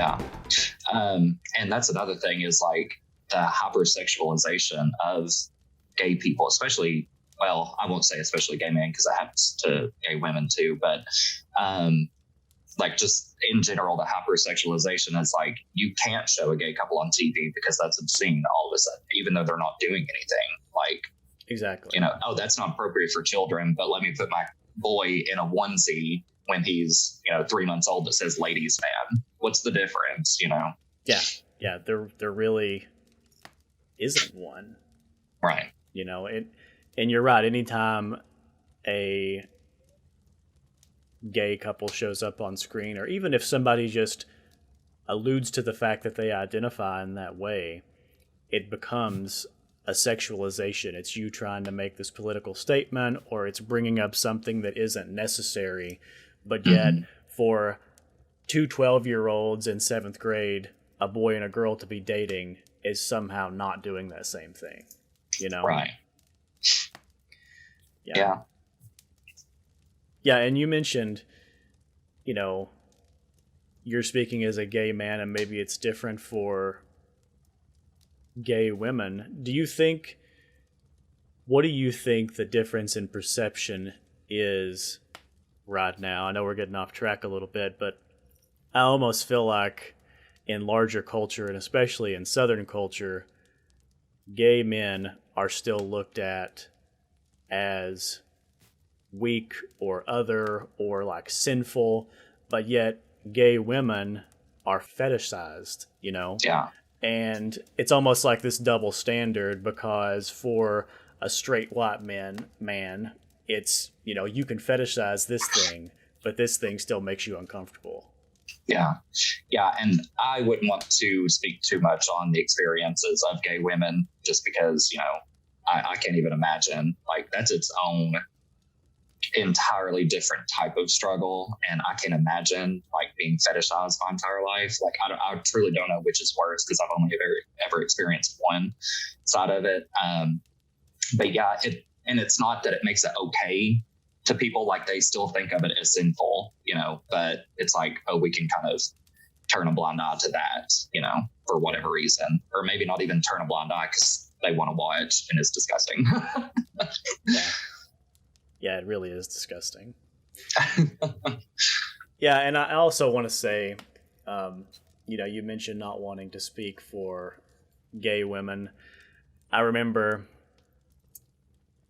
Yeah. And that's another thing is like the hypersexualization of gay people, especially, well, I won't say especially gay men because it happens to gay women too, but like just in general, the hypersexualization is like you can't show a gay couple on TV because that's obscene all of a sudden, even though they're not doing anything. Like, exactly, you know, oh, that's not appropriate for children, but let me put my boy in a onesie when he's, you know, 3 months old that says ladies man. What's the difference, you know? Yeah, there really isn't one. Right. You know, and you're right, anytime a gay couple shows up on screen, or even if somebody just alludes to the fact that they identify in that way, it becomes a sexualization. It's you trying to make this political statement, or it's bringing up something that isn't necessary, but yet for two 12-year-olds in 7th grade, a boy and a girl to be dating is somehow not doing that same thing, you know? Right. Yeah. Yeah, and you mentioned, you know, you're speaking as a gay man and maybe it's different for gay women. What do you think the difference in perception is right now? I know we're getting off track a little bit, but I almost feel like in larger culture, and especially in Southern culture, gay men are still looked at as weak or other or like sinful, but yet gay women are fetishized, you know? Yeah. And it's almost like this double standard, because for a straight white man, it's, you know, you can fetishize this thing, but this thing still makes you uncomfortable. Yeah. Yeah. And I wouldn't want to speak too much on the experiences of gay women just because, you know, I can't even imagine. Like, that's its own entirely different type of struggle, and I can imagine like being fetishized my entire life. Like, I truly don't know which is worse because I've only ever experienced one side of it. But yeah, it's not that it makes it okay to people. Like, they still think of it as sinful, you know, but it's like, oh, we can kind of turn a blind eye to that, you know, for whatever reason, or maybe not even turn a blind eye because they want to watch and it's disgusting. Yeah, it really is disgusting. Yeah, and I also want to say, you know, you mentioned not wanting to speak for gay women. I remember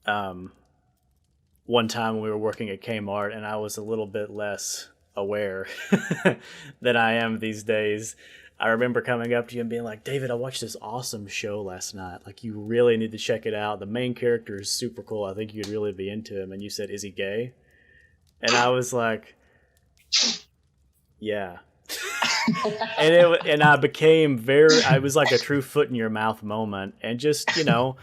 one time when we were working at Kmart, and I was a little bit less aware than I am these days. I remember coming up to you and being like, David, I watched this awesome show last night. Like, you really need to check it out. The main character is super cool. I think you'd really be into him. And you said, is he gay? And I was like, yeah. and I became I was like a true foot in your mouth moment. And just, you know,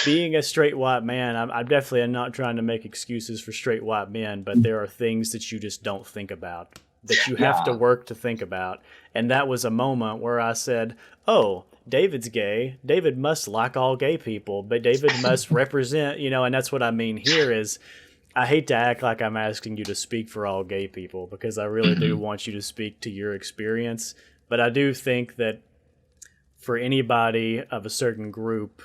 being a straight white man, I'm definitely not trying to make excuses for straight white men, but there are things that you just don't think about, that you have to work to think about. And that was a moment where I said, oh, David's gay. David must like all gay people, but David must represent, you know, and that's what I mean here is, I hate to act like I'm asking you to speak for all gay people, because I really do want you to speak to your experience. But I do think that for anybody of a certain group,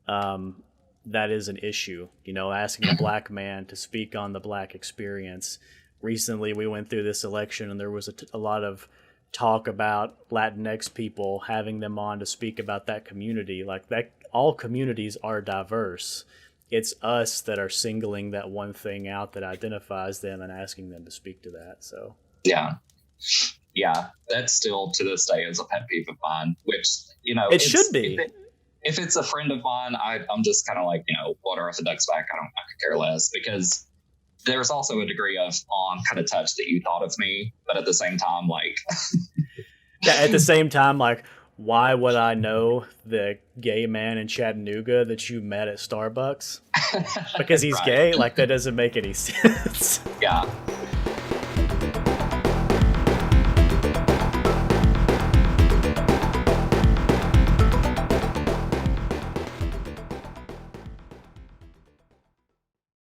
that is an issue, you know, asking a black man to speak on the black experience. Recently, we went through this election, and there was a lot of talk about Latinx people, having them on to speak about that community. Like, that, all communities are diverse. It's us that are singling that one thing out that identifies them and asking them to speak to that. So yeah, that's still to this day is a pet peeve of mine. Which, you know, it should be. If it's a friend of mine, I'm just kind of like, you know, water off a duck's back. I could care less, because there's also a degree of, oh, I'm kind of touched that you thought of me, but at the same time, like, yeah, at the same time, like, why would I know the gay man in Chattanooga that you met at Starbucks? Because he's right. gay? Like, that doesn't make any sense. Yeah.